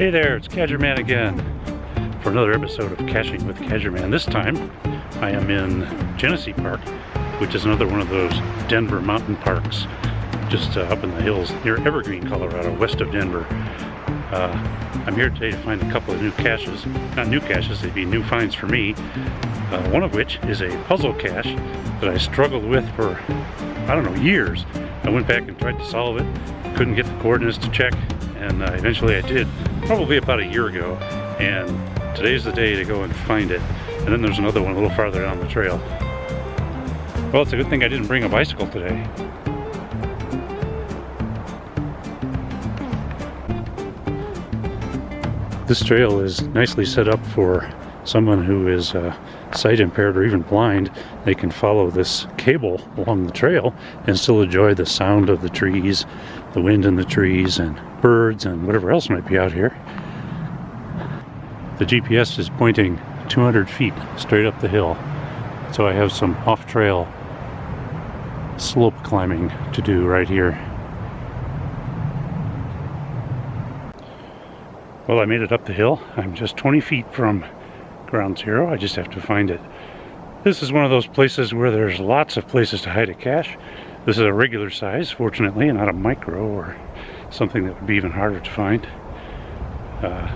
Hey there, it's Cadgerman again for another episode of Caching with Cadgerman. This time I am in Genesee Park, which is another one of those Denver mountain parks just up in the hills near Evergreen, Colorado, west of Denver. I'm here today to find a couple of new caches. Not new caches, they'd be new finds for me. One of which is a puzzle cache that I struggled with for, I don't know, years. I went back and tried to solve it, couldn't get the coordinates to check, and eventually I did, probably about a year ago. And today's the day to go and find it. And then there's another one a little farther down the trail. Well, it's a good thing I didn't bring a bicycle today. This trail is nicely set up for someone who is sight impaired or even blind. They can follow this cable along the trail and still enjoy the sound of the trees, the wind in the trees, and birds and whatever else might be out here. The GPS is pointing 200 feet straight up the hill, so I have some off-trail slope climbing to do right here. Well, I made it up the hill. I'm just 20 feet from ground zero. I just have to find it. This is one of those places where there's lots of places to hide a cache. This is a regular size, fortunately, and not a micro or something that would be even harder to find.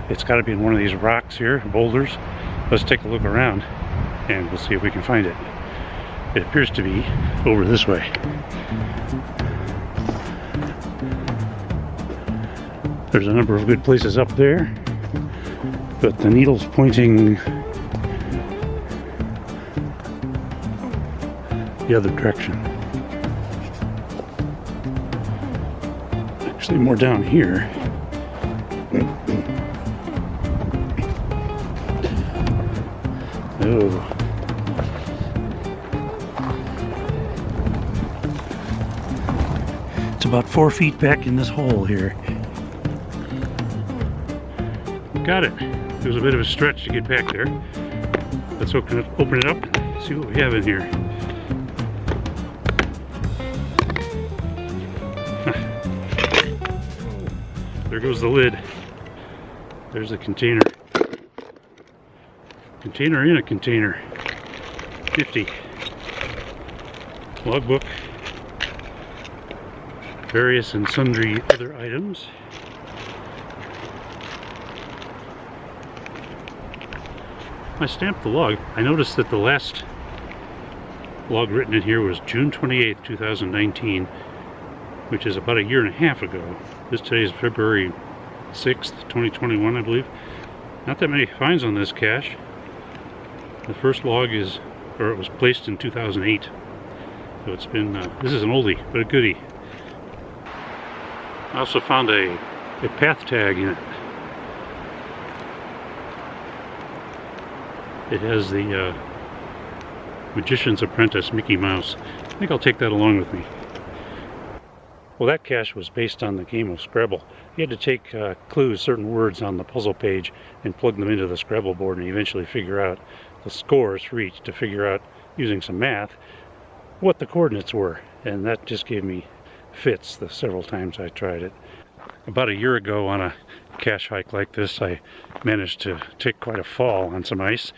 It's got to be in one of these rocks here, boulders. Let's take a look around and we'll see if we can find it. It appears to be over this way. There's a number of good places up there, but the needle's pointing the other direction. Actually, more down here. Oh. It's about 4 feet back in this hole here. Got it. It was a bit of a stretch to get back there. Let's open it up and see what we have in here. There goes the lid. There's a container. Container in a container. 50. Logbook. Various and sundry other items. I stamped the log. I noticed that the last log written in here was June 28th, 2019, which is about a year and a half ago. Today is February 6th, 2021, I believe. Not that many finds on this cache. The first log it was placed in 2008. So it's been, this is an oldie, but a goodie. I also found a path tag in it. It has the Magician's Apprentice Mickey Mouse. I think I'll take that along with me. Well, that cache was based on the game of Scrabble. You had to take clues, certain words on the puzzle page, and plug them into the Scrabble board and eventually figure out the scores for each, to figure out, using some math, what the coordinates were. And that just gave me fits the several times I tried it. About a year ago on a cache hike like this, I managed to take quite a fall on some ice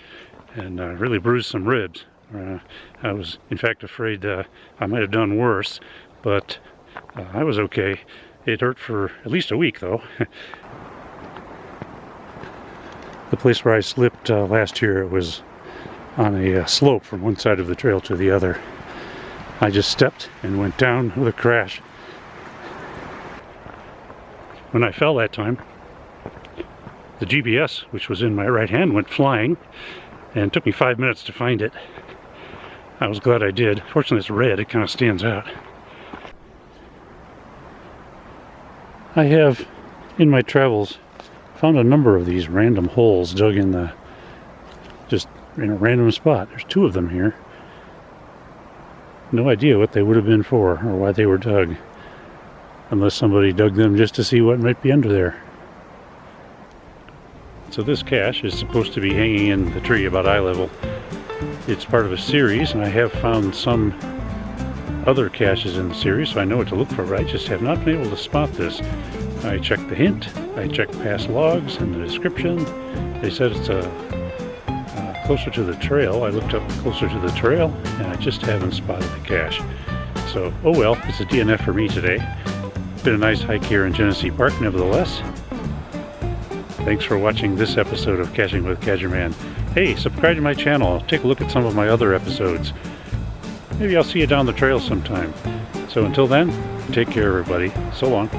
and really bruised some ribs. I was in fact afraid I might have done worse, but I was okay. It hurt for at least a week though. The place where I slipped last year, it was on a slope from one side of the trail to the other. I just stepped and went down with a crash. When I fell that time, the GPS, which was in my right hand, went flying, and it took me 5 minutes to find it. I was glad I did. Fortunately, it's red, it kind of stands out. I have, in my travels, found a number of these random holes dug in just in a random spot. There's 2 of them here. No idea what they would have been for or why they were dug, unless somebody dug them just to see what might be under there. So this cache is supposed to be hanging in the tree about eye level. It's part of a series, and I have found some other caches in the series, so I know what to look for, but I just have not been able to spot this. I checked the hint, I checked past logs and the description. They said it's closer to the trail. I looked up closer to the trail and I just haven't spotted the cache. So, oh well, it's a DNF for me today. Been a nice hike here in Genesee Park nevertheless. Thanks for watching this episode of Caching with Cadgerman. Hey, subscribe to my channel. Take a look at some of my other episodes. Maybe I'll see you down the trail sometime. So until then, take care everybody. So long.